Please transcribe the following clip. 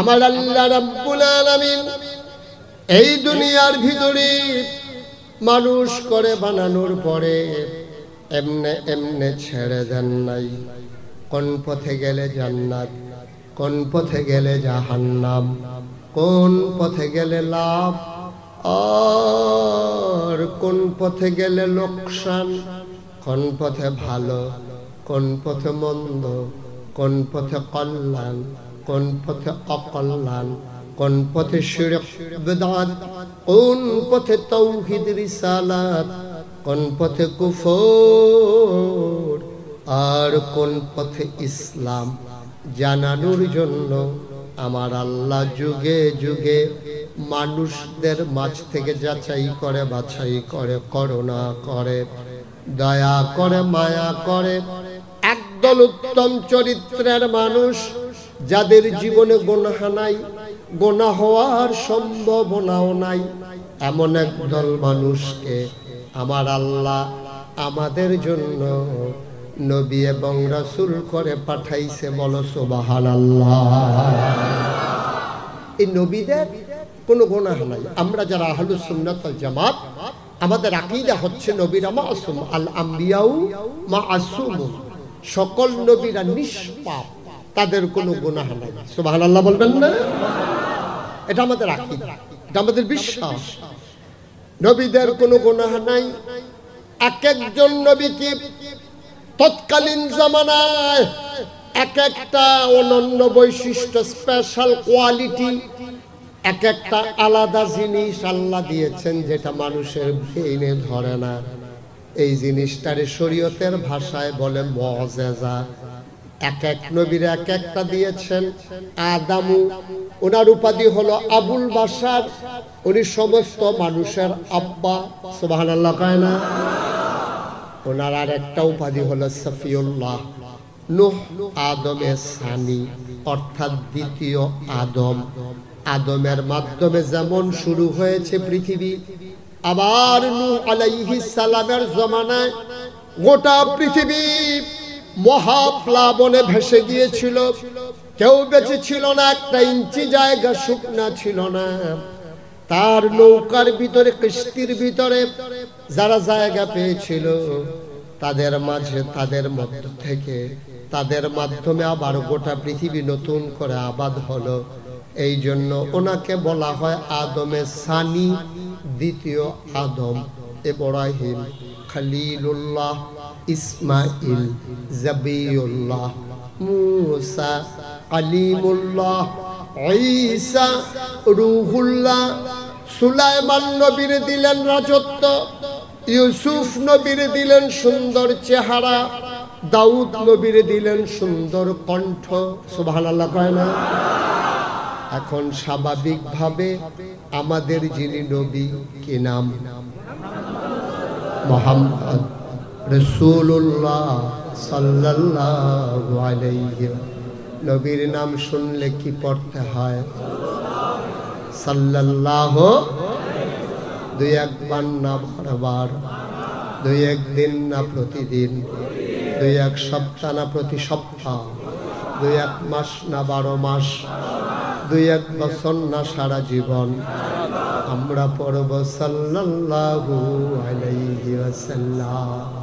আমার আল্লাহ রাব্বুল আলামিন এই দুনিয়ার ভিতরে মানুষ করে বানানোর পরে এমনে এমনে ছেড়ে দেন নাই। কোন পথে গেলে জান্নাত, কোন পথে গেলে জাহান্নাম, কোন পথে গেলে লাভ আর কোন পথে গেলে লোকসান, কোন পথে ভালো, কোন পথে মন্দ, কোন পথে কল্যাণ, কোন পথে অকল্যাণ, কোন পথে শিরক বিদআত, কোন পথে তাওহীদ রিসালাত, কোন পথে কুফর আর কোন পথে ইসলাম জানানোর জন্য আমার আল্লাহ যুগে যুগে মানুষদের মাঝ থেকে যাচাই করে, বাছাই করে, করুণা করে, দয়া করে, মায়া করে একদল উত্তম চরিত্রের মানুষ যাদের জীবনে গুনাহ নাই, গুনাহ হওয়ার সম্ভাবনাও নাই, এমন একদল মানুষকে আমার আল্লাহ আমাদের জন্য নবী এবং রাসূল করে পাঠাইছে। বলো সুবহানাল্লাহ। এই নবীদের কোনো গুনাহ নাই। আমরা যারা আহলুস সুন্নাত ওয়াল জামাত, আমাদের আকীদা হচ্ছে নবীরা মাসুম, আল আম্বিয়াউ মাসুমুন, সকল নবীরা নিষ্পাপ, তাদের কোনো গুনাহ নাই। সুবহানাল্লাহ বলবেন না? এটা আমাদের আকীদা, এটা আমাদের বিশ্বাস। নবীদের কোনো গুনাহ নাই। এক একজন নবীকে তৎকালীন জামানায় এক একটা অনন্য বৈশিষ্ট্য, স্পেশাল কোয়ালিটি, এক একটা আলাদা জিনিস আল্লাহ দিয়েছেন যেটা মানুষের ব্রেইনে ধরে না। এই জিনিসটারে শরীয়তের ভাষায় বলে মুআজিজা। এক এক নবীর এক একটা দিয়েছেন। আদামু, ওনার উপাধি হলো আবুল বাশার, উনি সমস্ত মানুষের আব্বা। সুবহানাল্লাহ কয় না? ওনার আর একটা উপাধি হলো সফিউল্লাহ। নূহ আদমের সানি, অর্থাৎ দ্বিতীয় আদম। আদমের মাধ্যমে যেমন শুরু হয়েছে পৃথিবী, আবার নূহ আলাইহিস সালামের জমানায় গোটা পৃথিবী মহাপ্লাবনে ভেসে গিয়েছিল। কেউ বেঁচে ছিল না, একটা ইঞ্চি জায়গা শুকনা ছিল না। তার নৌকার ভিতরে, কিস্তির ভিতরে যারা জায়গা পেয়েছিল তাদের মাঝে, তাদের মধ্য থেকে, তাদের মাধ্যমে আবার গোটা পৃথিবী নতুন করে আবাদ হলো। এই জন্য ওনাকে বলা হয় আদমের সানি, দ্বিতীয় আদম। ইব্রাহিম, খলিলুল্লাহ, ইসমাইল, জাবিউল্লাহ, মুসা, কালিমুল্লাহ, ঈসা, রূহুল্লাহ। সুলাইমান নবীর দিলেন রাজত্ব, ইউসুফ নবীর দিলেন সুন্দর চেহারা, দাউদ নবীর দিলেন সুন্দর কণ্ঠ। সুবহানাল্লাহ কয় না? এখন স্বাভাবিকভাবে আমাদের যিনি নবী, কি নাম? মুহাম্মদ রাসূলুল্লাহ সাল্লাল্লাহু আলাইহি। নবীর নাম শুনলে কি পড়তে হয়? সাল্লাল্লাহু। দুই একবার না বারবার, দুই একদিন না প্রতিদিন, দুই এক সপ্তাহ না প্রতি সপ্তাহ, দুই এক মাস না 12 মাস, দুই এক বছর না সারা জীবন আমরা পড়ব সাল্লাল্লাহু আলাইহি ওয়াসাল্লাম।